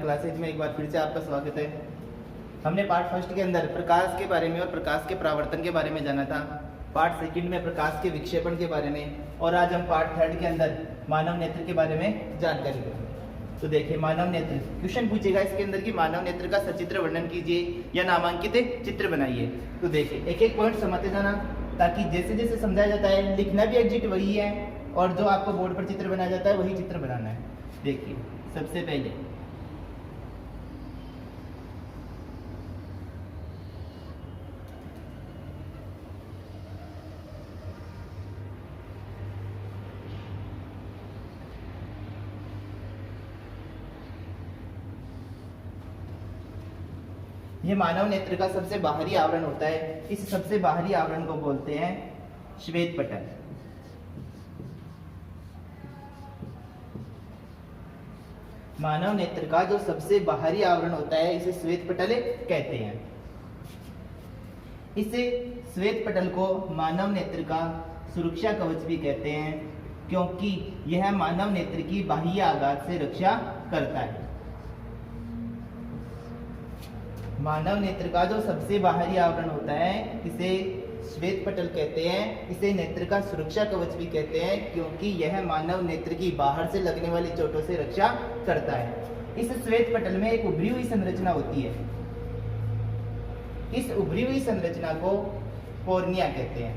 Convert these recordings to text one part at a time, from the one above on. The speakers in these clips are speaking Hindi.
क्लासेज में एक बार फिर से आपका स्वागत है। हमने पार्ट फर्स्ट के अंदर प्रकाश के बारे में और प्रकाश के परावर्तन के बारे में जाना था, पार्ट सेकंड में प्रकाश के विक्षेपण के बारे में, और आज हम पार्ट थर्ड के अंदर मानव नेत्र के बारे में जानकारी लेंगे। तो देखिए, मानव नेत्र क्वेश्चन पूछेगा इसके अंदर कि मानव नेत्र का सचित्र वर्णन कीजिए या नामांकित चित्र बनाइए। तो देखिए, एक एक पॉइंट समझते जाना ताकि जैसे जैसे समझाया जाता है, लिखना भी एग्जैक्ट वही है और जो आपको बोर्ड पर चित्र बनाया जाता है वही चित्र बनाना है। देखिए, सबसे पहले ये मानव नेत्र का सबसे बाहरी आवरण होता है। इस सबसे बाहरी आवरण को बोलते हैं श्वेत पटल। मानव नेत्र का जो सबसे बाहरी आवरण होता है इसे श्वेत पटल कहते हैं। इसे श्वेत पटल को मानव नेत्र का सुरक्षा कवच भी कहते हैं, क्योंकि यह मानव नेत्र की बाह्य आघात से रक्षा करता है। मानव नेत्र का जो सबसे बाहरी आवरण होता है इसे श्वेत पटल कहते हैं। इसे नेत्र का सुरक्षा कवच भी कहते हैं, क्योंकि यह मानव नेत्र की बाहर से लगने वाली चोटों से रक्षा करता है। इस श्वेत पटल में एक उभरी हुई संरचना होती है। इस उभरी हुई संरचना को कॉर्निया कहते हैं।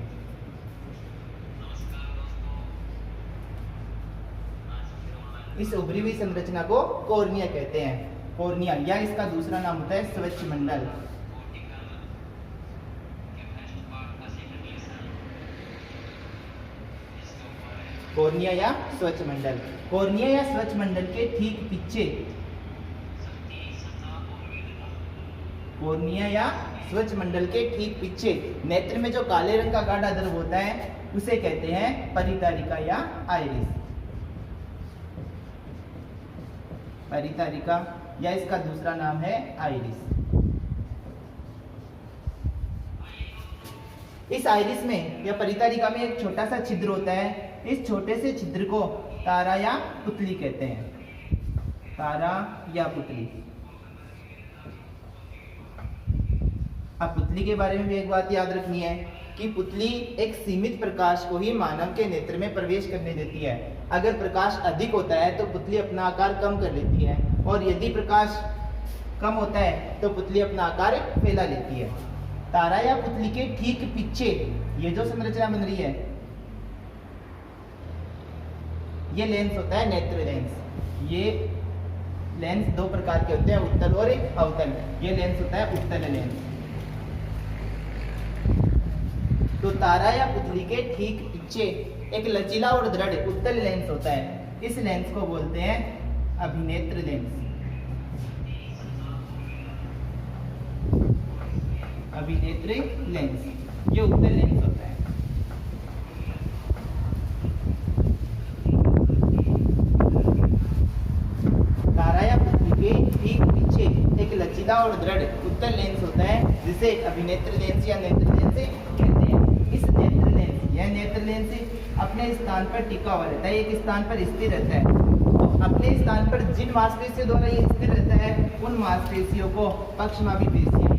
इस उभरी हुई संरचना को कॉर्निया कहते हैं। कॉर्निया या इसका दूसरा नाम होता है स्वच्छमंडल। कॉर्निया या स्वच्छमंडल। कॉर्निया या स्वच्छमंडल के ठीक पीछे, कॉर्निया या स्वच्छमंडल के ठीक पीछे नेत्र में जो काले रंग का गाढ़ा द्रव होता है उसे कहते हैं परितारिका या आइरिस। परितारिका या इसका दूसरा नाम है आइरिस। इस आइरिस में या परितारिका में एक छोटा सा छिद्र होता है। इस छोटे से छिद्र को तारा या पुतली कहते हैं। तारा या पुतली। अब पुतली के बारे में भी एक बात याद रखनी है कि पुतली एक सीमित प्रकाश को ही मानव के नेत्र में प्रवेश करने देती है। अगर प्रकाश अधिक होता है तो पुतली अपना आकार कम कर लेती है, और यदि प्रकाश कम होता है तो पुतली अपना आकार फैला लेती है। तारा या पुतली के ठीक पीछे ये जो संरचना बन रही है, ये लेंस होता है नेत्र लेंस। ये लेंस दो प्रकार के होते हैं, उत्तल और अवतल। ये लेंस होता है उत्तल लेंस। तो तारा या पुतली के ठीक पीछे एक लचीला और दृढ़ उत्तल लेंस होता है। इस लेंस को बोलते हैं अभिनेत्र लेंस। अभिनेत्र लेंस ये उत्तल लेंस होता है। तारा या पुतली के ठीक पीछे एक लचीला और दृढ़ उत्तल लेंस होता है, जिसे अभिनेत्र लेंस या नेत्र लेंस कहते हैं। इस नेत्र लेंस या नेत्र लेंस अपने स्थान पर टिका हुआ रहता है, एक स्थान पर स्थिर रहता है। तो अपने स्थान पर जिन मांसपेशियों द्वारा ये स्थिर रहता है उन मांसपेशियों को पक्षमापी पेशियां,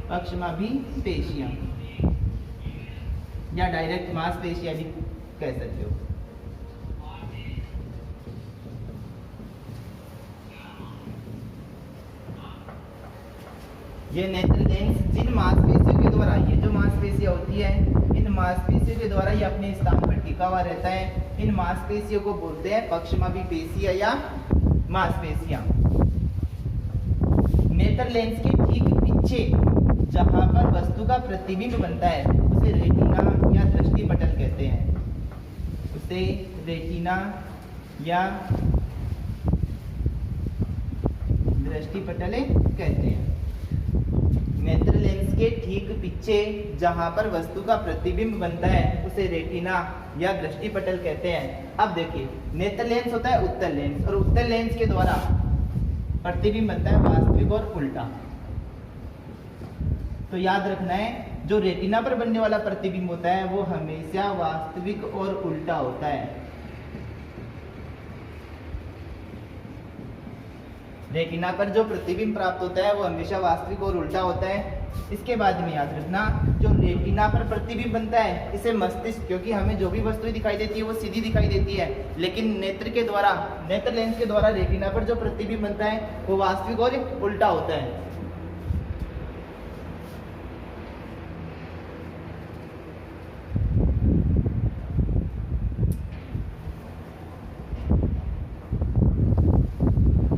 पक्षमापी पेशियां या डायरेक्ट मांसपेशियां भी कह सकते हो। ये नेत्र लेंस जिन मांसपेशियों के द्वारा, ये जो मांसपेशियां होती है, इन मांसपेशियों के द्वारा ये अपने स्थान पर टिका हुआ रहता है। इन मांसपेशियों को बोलते हैं पक्षमापी पेशियां या मांसपेशियां। नेत्र लेंस के ठीक पीछे जहां पर वस्तु का प्रतिबिंब बनता है उसे रेटिना या दृष्टि पटल कहते हैं। उसे रेटिना या दृष्टि पटल कहते हैं। नेत्र लेंस के ठीक पीछे जहां पर वस्तु का प्रतिबिंब बनता है उसे रेटिना या दृष्टि पटल कहते हैं। अब देखिए, नेत्र लेंस होता है उत्तल लेंस, और उत्तल लेंस के द्वारा प्रतिबिंब बनता है वास्तविक और उल्टा। तो याद रखना है, जो रेटिना पर बनने वाला प्रतिबिंब होता है वो हमेशा वास्तविक और उल्टा होता है। रेटिना पर जो प्रतिबिंब प्राप्त होता है वो हमेशा वास्तविक और उल्टा होता है। इसके बाद में याद रखना, जो रेटिना पर प्रतिबिंब बनता है इसे मस्तिष्क, क्योंकि हमें जो भी वस्तु दिखाई देती है वो सीधी दिखाई देती है, लेकिन नेत्र के द्वारा, नेत्र लेंस के द्वारा रेटिना पर जो प्रतिबिंब बनता है वो वास्तविक और उल्टा होता है।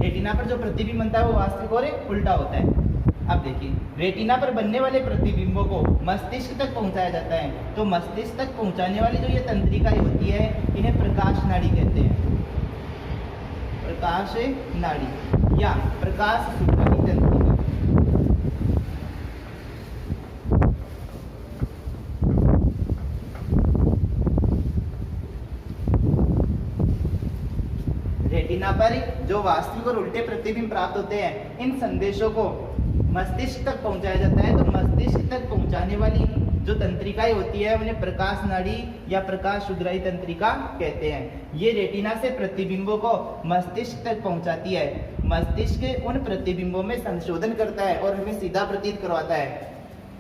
रेटिना पर जो प्रतिबिंब बनता है वो वास्तविक और उल्टा होता है। अब देखिए, रेटिना पर बनने वाले प्रतिबिंबों को मस्तिष्क तक पहुंचाया जाता है, तो मस्तिष्क तक पहुंचाने वाली जो ये तंत्रिकाएं होती है इन्हें प्रकाश नाड़ी कहते हैं। प्रकाश नाड़ी या प्रकाश सुधारी तंत्रिका। रेटिना पर जो वास्तविक और उल्टे प्रतिबिंब प्राप्त होते हैं, इन संदेशों को मस्तिष्क तक पहुंचाया जाता है, तो मस्तिष्क तक पहुंचाने वाली जो तंत्रिकाएं होती है उन्हें प्रकाश नाड़ी या प्रकाश सुधराई तंत्रिका कहते हैं। ये रेटिना से प्रतिबिंबों को मस्तिष्क तक पहुंचाती है। मस्तिष्क उन प्रतिबिंबों में संशोधन करता है और हमें सीधा प्रतीत करवाता है।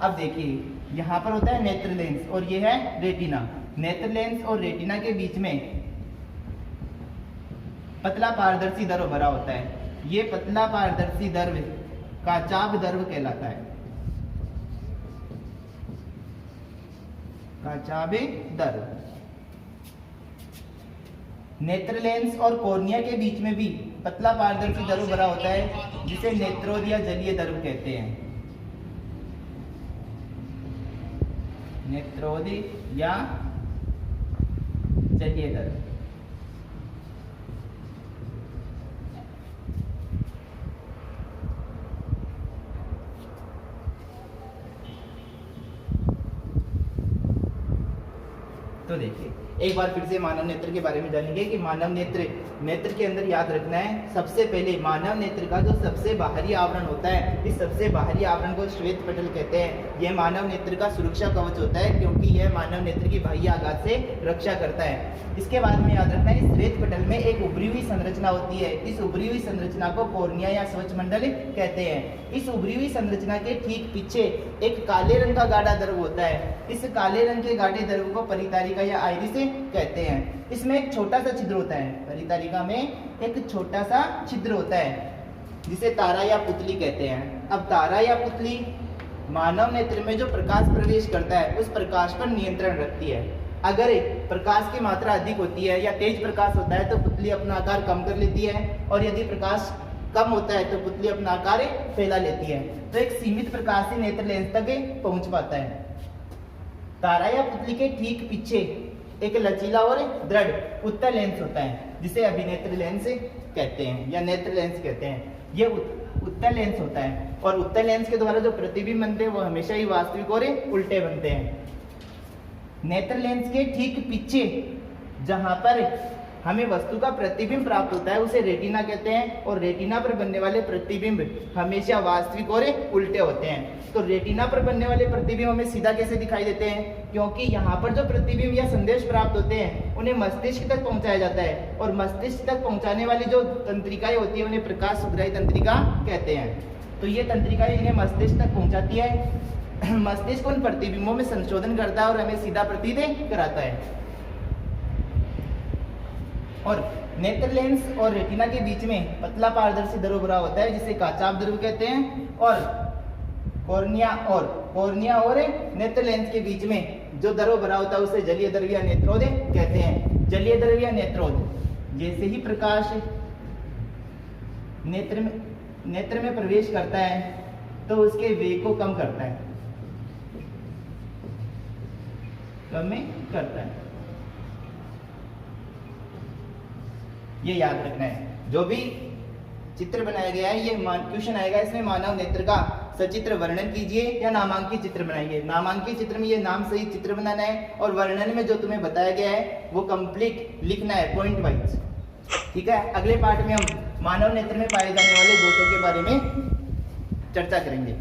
अब देखिए, यहाँ पर होता है नेत्र लेंस और ये है रेटिना। नेत्र लेंस और रेटिना के बीच में पतला पारदर्शी द्रव भरा होता है। ये पतला पारदर्शी द्रव काचाभ द्रव कहलाता है। काचाभ द्रव। नेत्र लेंस और कॉर्निया के बीच में भी पतला पारदर्शी द्रव भरा होता है, जिसे नेत्रोद या जलीय द्रव कहते हैं। नेत्रोद या जलीय द्रव। तो देखिए, एक बार फिर से मानव नेत्र के बारे में जानेंगे कि मानव नेत्र के अंदर याद रखना है, सबसे पहले मानव नेत्र का जो सबसे बाहरी आवरण होता है, इस सबसे बाहरी आवरण को श्वेत पटल कहते हैं। यह मानव नेत्र का सुरक्षा कवच होता है, क्योंकि यह मानव नेत्र की बाह्य आघात से रक्षा करता है। इसके बाद में याद रखना है, इस श्वेत पटल में एक उभरी हुई संरचना होती है। इस उभरी हुई संरचना को कॉर्निया या स्वच्छमंडल कहते हैं। इस उभरी हुई संरचना के ठीक पीछे एक काले रंग का गाढ़ा द्रव होता है। इस काले रंग के गाढ़े द्रव को परितारिका या आइरिस कहते हैं। इसमें एक छोटा सा छिद्र होता है। परितारिका में एक छोटा सा छिद्र होता है, जिसे तारा या पुतली कहते हैं। अब तारा या पुतली मानव नेत्र में जो प्रकाश प्रवेश करता है उस प्रकाश पर नियंत्रण रखती है। अगर प्रकाश की मात्रा अधिक होती है या तेज प्रकाश होता है तो पुतली अपना आकार कम कर लेती है, और यदि प्रकाश कम होता है तो पुतली अपना आकार फैला लेती है। तो एक सीमित प्रकाश ही नेत्र लेंस तक पहुंच पाता है। तारा या पुतली के ठीक पीछे एक लचीला और दृढ़ उत्तल लेंस होता है, जिसे अभिनेत्र लेंस कहते हैं या नेत्र लेंस कहते हैं। ये उत्तल लेंस होता है, और उत्तल लेंस के द्वारा जो प्रतिबिंब बनते हैं वो हमेशा ही वास्तविक और उल्टे बनते हैं। नेत्र लेंस के ठीक पीछे जहां पर हमें वस्तु का प्रतिबिंब प्राप्त होता है उसे रेटिना कहते हैं, और रेटिना पर बनने वाले प्रतिबिंब हमेशा वास्तविक और उल्टे होते हैं। तो रेटिना पर बनने वाले प्रतिबिंब हमें सीधा कैसे दिखाई देते हैं? क्योंकि यहाँ पर जो प्रतिबिंब या संदेश प्राप्त होते हैं उन्हें मस्तिष्क तक पहुंचाया जाता है, और मस्तिष्क तक पहुंचाने वाली जो तंत्रिकाएं होती है उन्हें प्रकाश सुधराई तंत्रिका कहते हैं। तो ये तंत्रिकाएं इन्हें मस्तिष्क तक पहुंचाती है। मस्तिष्क उन प्रतिबिंबों में संशोधन करता है और हमें सीधा प्रतीत कराता है। और नेत्र लेंस और रेटिना के बीच में पतला पारदर्शी द्रव भरा होता है, जिसे काचाभ द्रव कहते हैं। और कॉर्निया और नेत्र लेंस के बीच में जो द्रव भरा होता है उसे जलीय द्रव या नेत्रोद कहते हैं। जलीय द्रव या नेत्रोद जैसे ही प्रकाश नेत्र में प्रवेश करता है तो उसके वेग को कम करता है, ये याद रखना है। जो भी चित्र बनाया गया है, ये क्वेश्चन आएगा, इसमें मानव नेत्र का सचित्र वर्णन कीजिए या नामांकित चित्र बनाइए। नामांकित चित्र में ये नाम सहित चित्र बनाना है, और वर्णन में जो तुम्हें बताया गया है वो कंप्लीट लिखना है पॉइंट वाइज। ठीक है, अगले पार्ट में हम मानव नेत्र में पाए जाने वाले दोषों के बारे में चर्चा करेंगे।